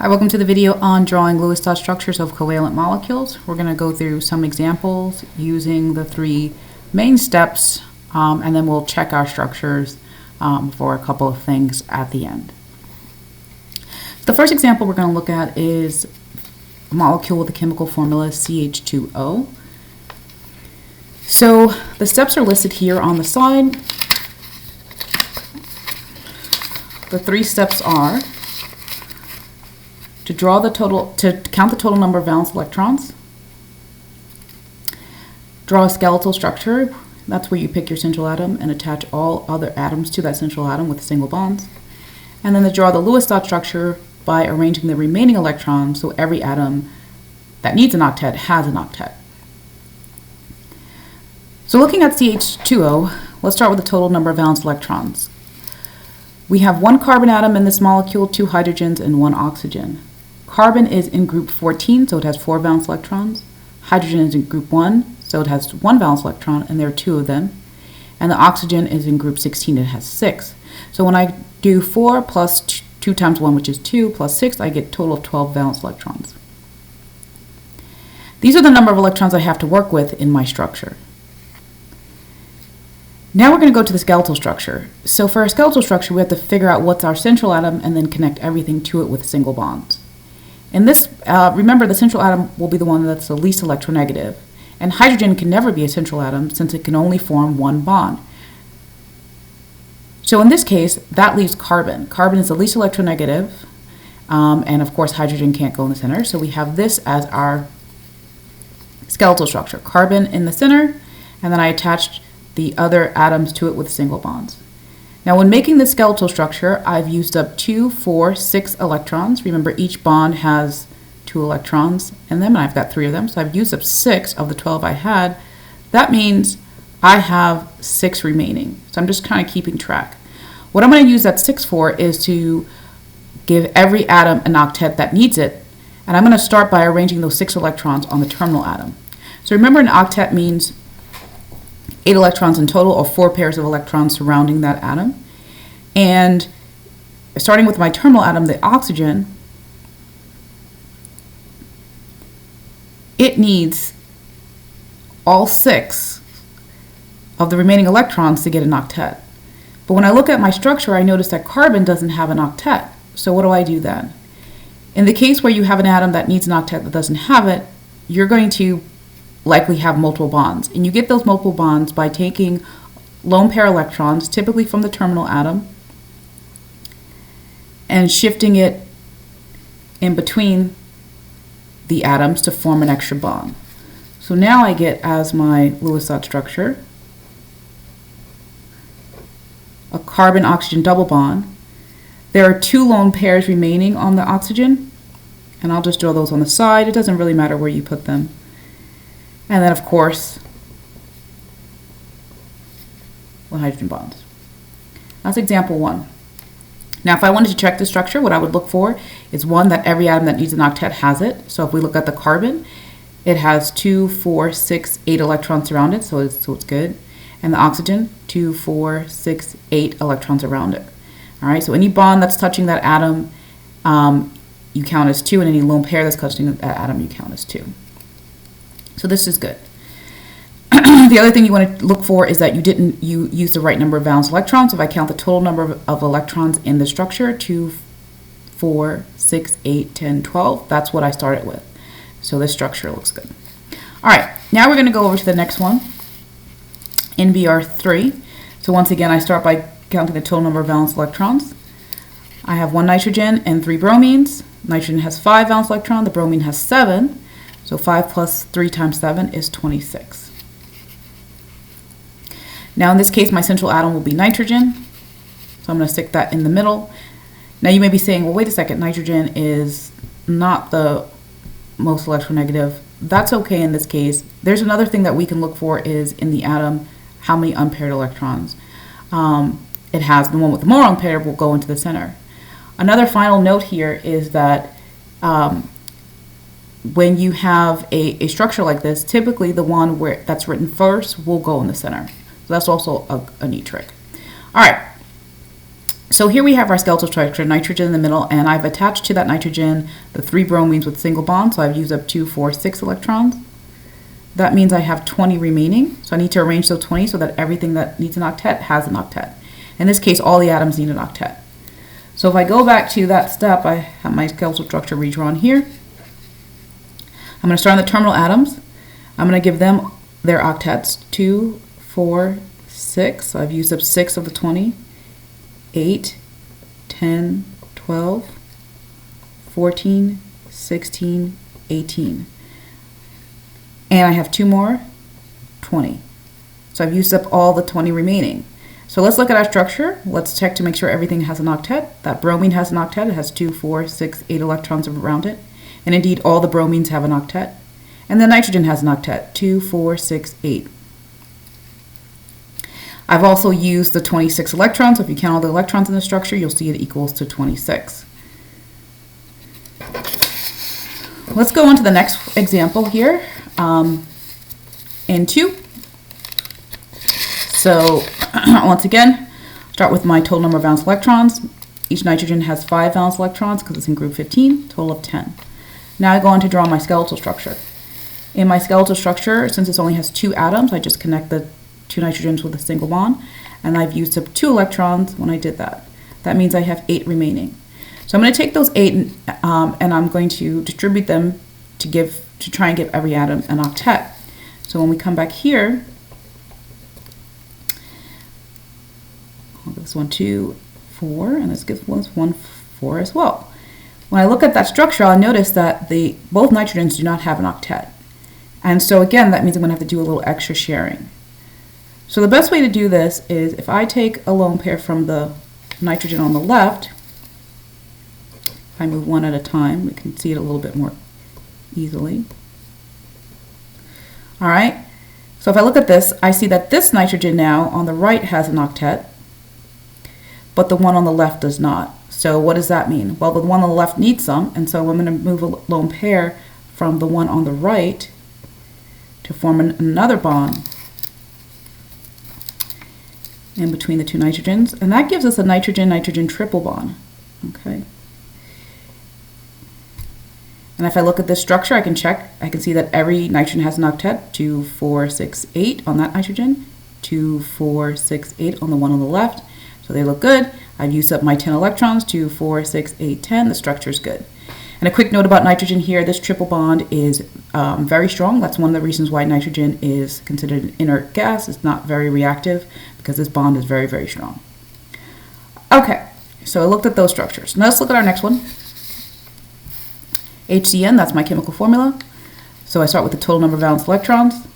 Hi, welcome to the video on drawing Lewis dot structures of covalent molecules. We're going to go through some examples using the three main steps, and then we'll check our structures for a couple of things at the end. The first example we're going to look at is a molecule with the chemical formula CH2O. So the steps are listed here on the side. The three steps are to count the total number of valence electrons, draw a skeletal structure, that's where you pick your central atom and attach all other atoms to that central atom with single bonds, and then to draw the Lewis dot structure by arranging the remaining electrons so every atom that needs an octet has an octet. So looking at CH2O, let's start with the total number of valence electrons. We have one carbon atom in this molecule, two hydrogens, and one oxygen. Carbon is in group 14, so it has 4 valence electrons. Hydrogen is in group 1, so it has 1 valence electron, and there are 2 of them. And the oxygen is in group 16, it has 6. So when I do 4 plus 2 times 1, which is 2, plus 6, I get a total of 12 valence electrons. These are the number of electrons I have to work with in my structure. Now we're going to go to the skeletal structure. So for our skeletal structure, we have to figure out what's our central atom and then connect everything to it with single bonds. In this, remember the central atom will be the one that's the least electronegative, and hydrogen can never be a central atom since it can only form one bond. So in this case, that leaves carbon. Carbon is the least electronegative, and of course hydrogen can't go in the center, so we have this as our skeletal structure. Carbon in the center, and then I attached the other atoms to it with single bonds. Now when making the skeletal structure, I've used up 2, 4, 6 electrons. Remember each bond has 2 electrons in them, and I've got 3 of them, so I've used up 6 of the 12 I had. That means I have 6 remaining, so I'm just kind of keeping track. What I'm going to use that 6 for is to give every atom an octet that needs it, and I'm going to start by arranging those 6 electrons on the terminal atom. So remember an octet means 8 electrons in total, or 4 pairs of electrons surrounding that atom. And starting with my terminal atom, the oxygen, it needs all 6 of the remaining electrons to get an octet. But when I look at my structure, I notice that carbon doesn't have an octet. So what do I do then? In the case where you have an atom that needs an octet that doesn't have it, you're going to likely have multiple bonds. And you get those multiple bonds by taking lone pair electrons, typically from the terminal atom, and shifting it in between the atoms to form an extra bond. So now I get as my Lewis dot structure a carbon-oxygen double bond. There are 2 lone pairs remaining on the oxygen, and I'll just draw those on the side. It doesn't really matter where you put them. And then, of course, the hydrogen bonds. That's example 1. Now, if I wanted to check the structure, what I would look for is, 1, that every atom that needs an octet has it. So if we look at the carbon, it has 2, 4, 6, 8 electrons around it, so it's good. And the oxygen, 2, 4, 6, 8 electrons around it. All right, so any bond that's touching that atom, you count as 2, and any lone pair that's touching that atom, you count as 2. So this is good. The other thing you want to look for is that you use the right number of valence electrons. If I count the total number of electrons in the structure, 2, 4, 6, 8, 10, 12, that's what I started with. So this structure looks good. All right, now we're going to go over to the next one, NBr3. So once again, I start by counting the total number of valence electrons. I have 1 nitrogen and 3 bromines. Nitrogen has 5 valence electrons, the bromine has 7. So 5 plus 3 times 7 is 26. Now in this case, my central atom will be nitrogen. So I'm going to stick that in the middle. Now you may be saying, well, wait a second, nitrogen is not the most electronegative. That's okay in this case. There's another thing that we can look for is in the atom, how many unpaired electrons it has. The one with the more unpaired will go into the center. Another final note here is that when you have a structure like this, typically the one that's written first will go in the center. So that's also a neat trick. All right, So here we have our skeletal structure, nitrogen in the middle, and I've attached to that nitrogen the 3 bromines with single bonds, so I've used up 2, 4, 6 electrons. That means I have 20 remaining, so I need to arrange those 20 so that everything that needs an octet has an octet. In this case, all the atoms need an octet. So if I go back to that step, I have my skeletal structure redrawn here. I'm going to start on the terminal atoms. I'm going to give them their octets, 2, 4, 6. So I've used up 6 of the 20. 8, 10, 12, 14, 16, 18. And I have 2 more, 20. So I've used up all the 20 remaining. So let's look at our structure. Let's check to make sure everything has an octet. That bromine has an octet. It has 2, 4, 6, 8 electrons around it. And indeed, all the bromines have an octet. And the nitrogen has an octet, 2, 4, 6, 8. I've also used the 26 electrons. So if you count all the electrons in the structure, you'll see it equals to 26. Let's go on to the next example here in 2. So once again, start with my total number of valence electrons. Each nitrogen has 5 valence electrons because it's in group 15, total of 10. Now I go on to draw my skeletal structure. In my skeletal structure, since this only has 2 atoms, I just connect the 2 nitrogens with a single bond, and I've used up 2 electrons when I did that. That means I have 8 remaining. So I'm going to take those 8 and I'm going to distribute them to try and give every atom an octet. So when we come back here, I'll give this one 2, 4, and this gives one 4 as well. When I look at that structure, I'll notice that both nitrogens do not have an octet. And so again, that means I'm going to have to do a little extra sharing. So the best way to do this is if I take a lone pair from the nitrogen on the left, if I move one at a time, we can see it a little bit more easily. All right, so if I look at this, I see that this nitrogen now on the right has an octet, but the one on the left does not. So what does that mean? Well, the one on the left needs some, and so I'm going to move a lone pair from the one on the right to form another bond in between the 2 nitrogens, and that gives us a nitrogen-nitrogen triple bond. Okay. And if I look at this structure, I can check. I can see that every nitrogen has an octet, 2, 4, 6, 8 on that nitrogen, 2, 4, 6, 8 on the one on the left. So they look good. I've used up my 10 electrons, 2, 4, 6, 8, 10. The structure is good. And a quick note about nitrogen here, this triple bond is very strong. That's one of the reasons why nitrogen is considered an inert gas. It's not very reactive because this bond is very, very strong. Okay, so I looked at those structures. Now let's look at our next one. HCN, that's my chemical formula. So I start with the total number of valence electrons.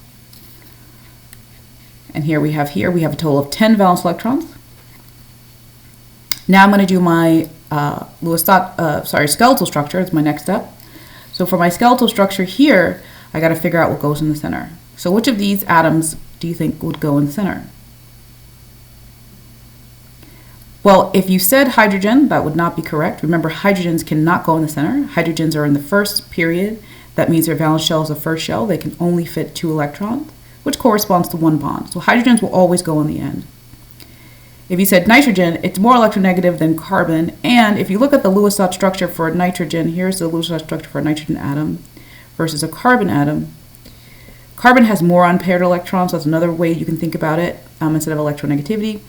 And here we have a total of 10 valence electrons. Now I'm going to do my skeletal structure. It's my next step. So for my skeletal structure here, I got to figure out what goes in the center. So which of these atoms do you think would go in the center? Well, if you said hydrogen, that would not be correct. Remember, hydrogens cannot go in the center. Hydrogens are in the first period. That means their valence shell is the first shell. They can only fit 2 electrons, which corresponds to 1 bond. So hydrogens will always go in the end. If you said nitrogen, it's more electronegative than carbon. And if you look at the Lewis-Dot structure for nitrogen, here's the Lewis-Dot structure for a nitrogen atom versus a carbon atom. Carbon has more unpaired electrons. So that's another way you can think about it instead of electronegativity.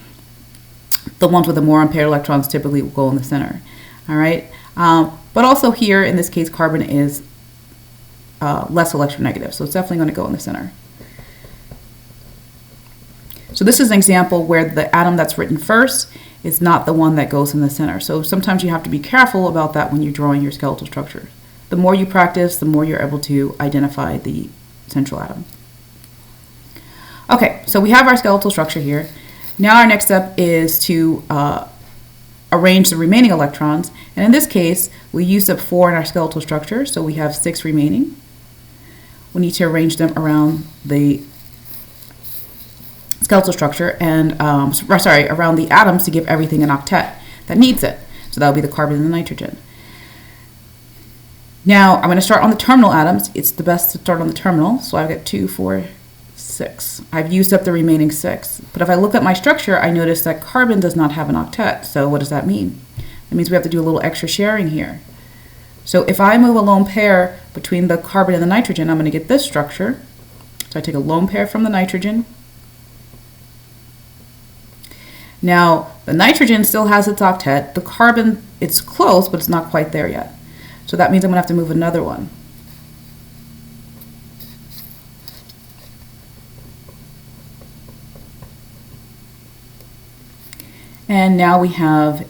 The ones with the more unpaired electrons typically will go in the center. All right. But also here, in this case, carbon is less electronegative. So it's definitely going to go in the center. So this is an example where the atom that's written first is not the one that goes in the center. So sometimes you have to be careful about that when you're drawing your skeletal structure. The more you practice, the more you're able to identify the central atom. Okay, so we have our skeletal structure here. Now our next step is to arrange the remaining electrons. And in this case, we used up 4 in our skeletal structure, so we have 6 remaining. We need to arrange them around the skeletal structure and, around the atoms to give everything an octet that needs it. So that would be the carbon and the nitrogen. Now I'm going to start on the terminal atoms. It's the best to start on the terminal. So I've got 2, 4, 6. I've used up the remaining 6. But if I look at my structure, I notice that carbon does not have an octet. So what does that mean? That means we have to do a little extra sharing here. So if I move a lone pair between the carbon and the nitrogen, I'm going to get this structure. So I take a lone pair from the nitrogen. Now, the nitrogen still has its octet. The carbon, it's close, but it's not quite there yet. So that means I'm going to have to move another one. And now we have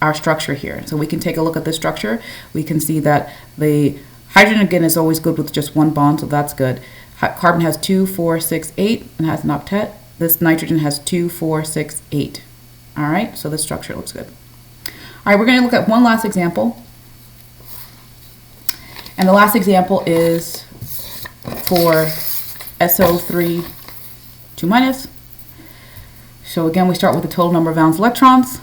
our structure here. So we can take a look at this structure. We can see that the hydrogen, again, is always good with just one bond, so that's good. Carbon has 2, 4, 6, 8, and has an octet. This nitrogen has 2, 4, 6, 8. All right, so this structure looks good. All right, we're going to look at one last example. And the last example is for SO3 2-. So again, we start with the total number of valence electrons.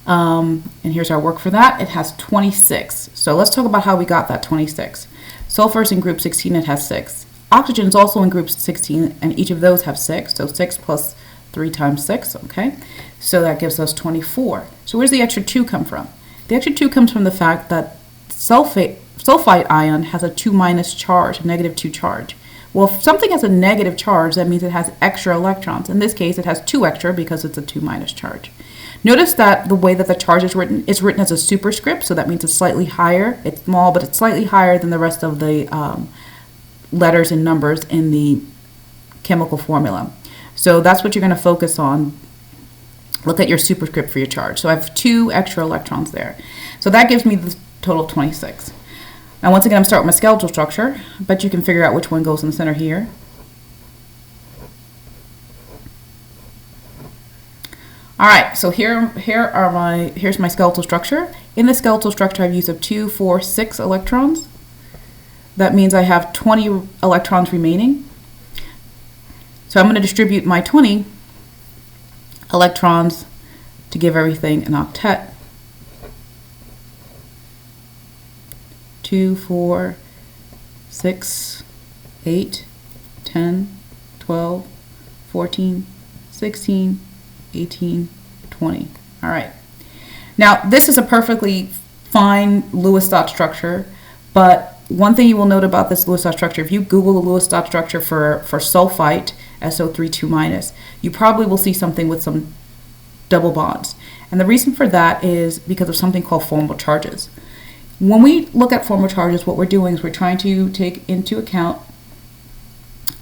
And here's our work for that. It has 26. So let's talk about how we got that 26. Sulfur is in group 16, it has 6. Oxygen is also in group 16, and each of those have 6. So 6 plus 3 times 6, okay? So that gives us 24. So where does the extra 2 come from? The extra 2 comes from the fact that sulfite ion has a 2- charge, a -2 charge. Well, if something has a negative charge, that means it has extra electrons. In this case, it has 2 extra because it's a 2- charge. Notice that the way that the charge is written as a superscript, so that means it's slightly higher. It's small, but it's slightly higher than the rest of the letters and numbers in the chemical formula. So that's what you're going to focus on. Look at your superscript for your charge. So I have 2 extra electrons there. So that gives me the total of 26. Now once again, I'm starting with my skeletal structure, but you can figure out which one goes in the center here. All right, so here's my skeletal structure. In the skeletal structure, I've used up 2, 4, 6 electrons. That means I have 20 electrons remaining. So I'm going to distribute my 20 electrons to give everything an octet. 2, 4, 6, 8, 10, 12, 14, 16, 18, 20. All right. Now, this is a perfectly fine Lewis dot structure, but one thing you will note about this Lewis dot structure, if you Google the Lewis dot structure for sulfite, SO3 2-, you probably will see something with some double bonds. And the reason for that is because of something called formal charges. When we look at formal charges, what we're doing is we're trying to take into account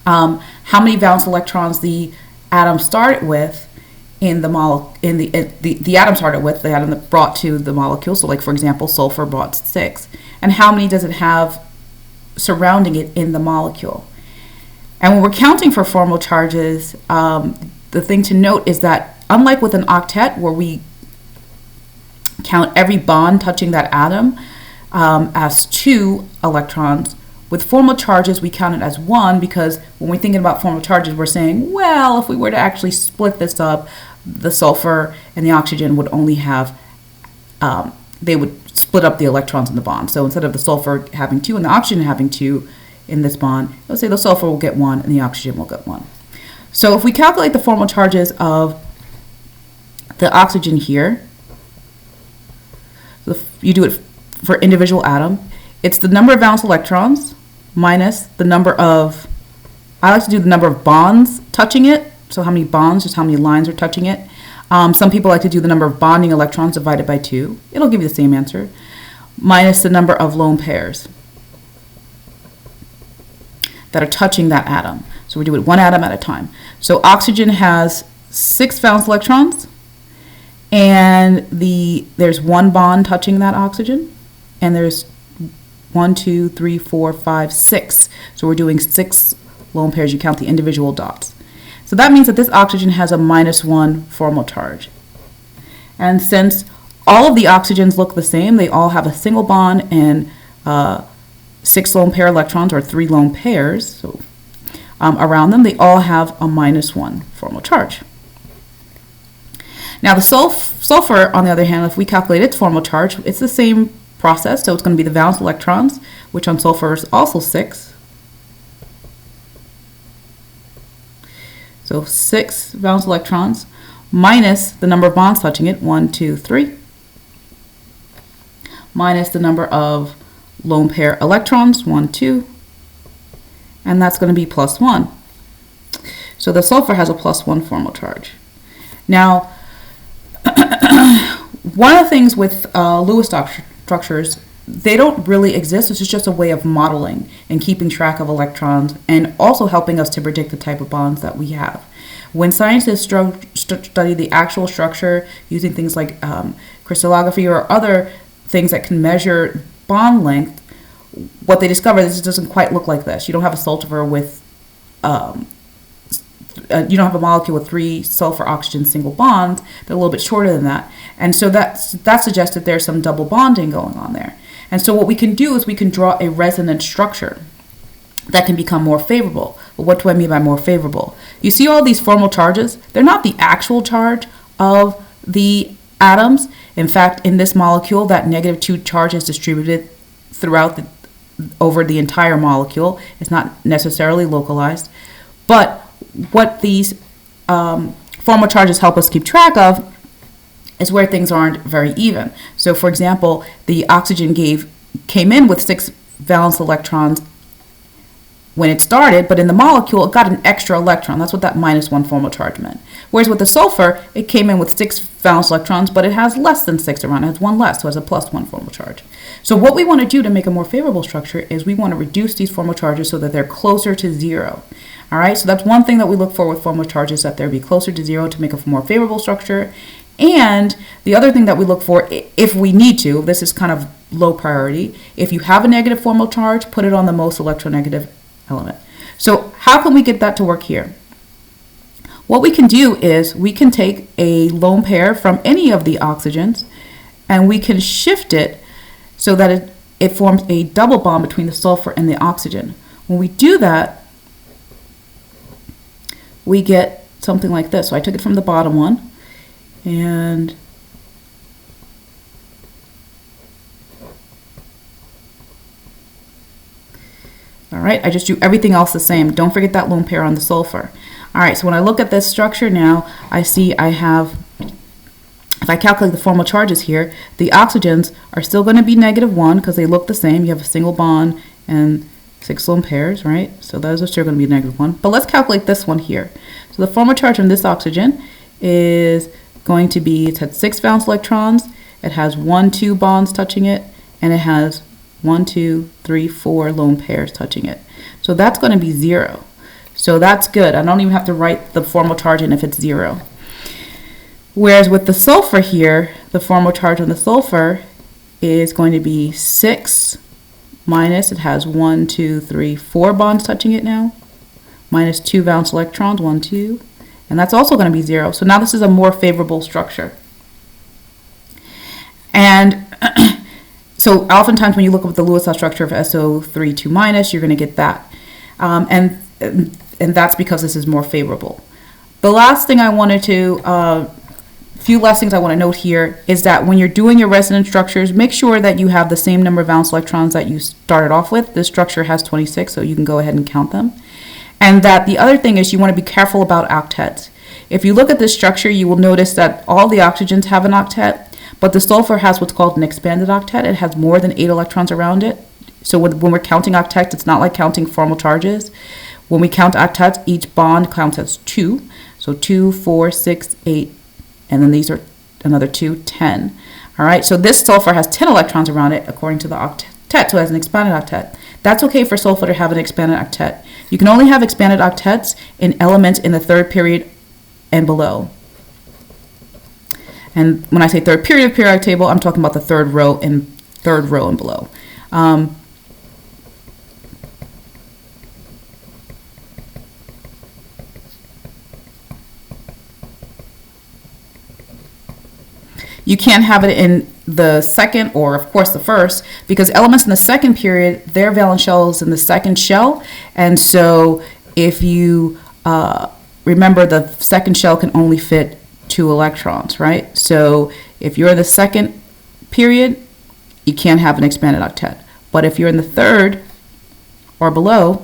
how many valence electrons the atom started with the atom started with, the atom that brought to the molecule. So like, for example, sulfur brought 6. And how many does it have surrounding it in the molecule? And when we're counting for formal charges, the thing to note is that unlike with an octet where we count every bond touching that atom as 2 electrons, with formal charges we count it as 1, because when we're thinking about formal charges, we're saying, well, if we were to actually split this up, the sulfur and the oxygen would only have, they would split up the electrons in the bond. So instead of the sulfur having 2 and the oxygen having 2 in this bond, let's say the sulfur will get 1 and the oxygen will get 1. So if we calculate the formal charges of the oxygen here, so you do it for individual atom, it's the number of valence electrons minus the number of, I like to do the number of bonds touching it. So how many bonds, just how many lines are touching it. Some people like to do the number of bonding electrons divided by 2. It'll give you the same answer. Minus the number of lone pairs that are touching that atom. So we do it one atom at a time. So oxygen has 6 valence electrons, and there's 1 bond touching that oxygen, and there's 1, 2, 3, 4, 5, 6. So we're doing 6 lone pairs. You count the individual dots. So that means that this oxygen has a -1 formal charge. And since all of the oxygens look the same, they all have a single bond and 6 lone pair electrons, or 3 lone pairs, so around them, they all have a -1 formal charge. Now the sulfur, on the other hand, if we calculate its formal charge, it's the same process. So it's going to be the valence electrons, which on sulfur is also 6, So 6 valence electrons minus the number of bonds touching it, 1, 2, 3, minus the number of lone pair electrons, 1, 2, and that's going to be plus 1. So the sulfur has a plus 1 formal charge. Now, one of the things with Lewis structures, they don't really exist. This is just a way of modeling and keeping track of electrons and also helping us to predict the type of bonds that we have. When scientists study the actual structure using things like crystallography or other things that can measure bond length, what they discover is it doesn't quite look like this. You don't have a sulfur with you don't have a molecule with 3 sulfur oxygen single bonds. They're a little bit shorter than that. And so that suggests that there's some double bonding going on there. And so what we can do is we can draw a resonance structure that can become more favorable. But what do I mean by more favorable? You see all these formal charges? They're not the actual charge of the atoms. In fact, in this molecule, that -2 charge is distributed throughout over the entire molecule. It's not necessarily localized. But what these formal charges help us keep track of is where things aren't very even. So for example, the oxygen came in with 6 valence electrons when it started, but in the molecule, it got an extra electron. That's what that -1 formal charge meant. Whereas with the sulfur, it came in with 6 valence electrons, but it has less than 6 around. It has 1 less, so it has a +1 formal charge. So what we want to do to make a more favorable structure is we want to reduce these formal charges so that they're closer to 0. All right, so that's one thing that we look for with formal charges, that they'll be closer to 0 to make a more favorable structure. And the other thing that we look for, if we need to, this is kind of low priority, if you have a negative formal charge, put it on the most electronegative element. So how can we get that to work here? What we can do is we can take a lone pair from any of the oxygens and we can shift it so that it forms a double bond between the sulfur and the oxygen. When we do that, we get something like this. So I took it from the bottom one, and all right, I just do everything else the same. Don't forget that lone pair on the sulfur. All right, so when I look at this structure now, I see I have, if I calculate the formal charges here, the oxygens are still going to be -1 because they look the same. You have a single bond and 6 lone pairs, right? So those are still going to be -1. But let's calculate this one here. So the formal charge on this oxygen is going to be, it's had 6 valence electrons, it has 1, 2 bonds touching it, and it has 1, 2, 3, 4 lone pairs touching it. So that's going to be 0. So that's good. I don't even have to write the formal charge in if it's 0. Whereas with the sulfur here, the formal charge on the sulfur is going to be 6 minus, it has 1, 2, 3, 4 bonds touching it now, minus 2 valence electrons, 1, 2, and that's also going to be 0. So now this is a more favorable structure. And so oftentimes when you look up the Lewis structure of SO3 2 minus, you're going to get that. And that's because this is more favorable. The last thing I wanted to few last things I want to note here is that when you're doing your resonance structures, make sure that you have the same number of valence electrons that you started off with. This structure has 26, so you can go ahead and count them. And that the other thing is you want to be careful about octets. If you look at this structure, you will notice that all the oxygens have an octet, but the sulfur has what's called an expanded octet. It has more than 8 electrons around it. So when we're counting octets, it's not like counting formal charges. When we count octets, each bond counts as 2. So 2, 4, 6, 8, and then these are another 2, 10. All right, so this sulfur has 10 electrons around it according to the octet, so it has an expanded octet. That's okay for sulfur to have an expanded octet. You can only have expanded octets in elements in the 3rd period and below. And when I say 3rd period of periodic table, I'm talking about the 3rd row and below. You can't have it in the 2nd or, of course, the 1st, because elements in the 2nd period, their valence shell is in the 2nd shell. And so if you remember, the 2nd shell can only fit 2 electrons, right? So if you're in the 2nd period, you can't have an expanded octet. But if you're in the 3rd or below,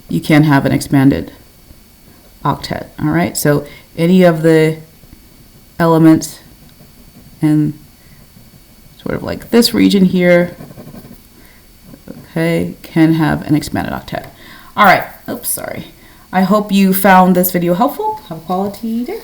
you can have an expanded octet. All right, so any of the elements in sort of like this region here, okay, can have an expanded octet. All right, oops, sorry. I hope you found this video helpful. Have a quality day.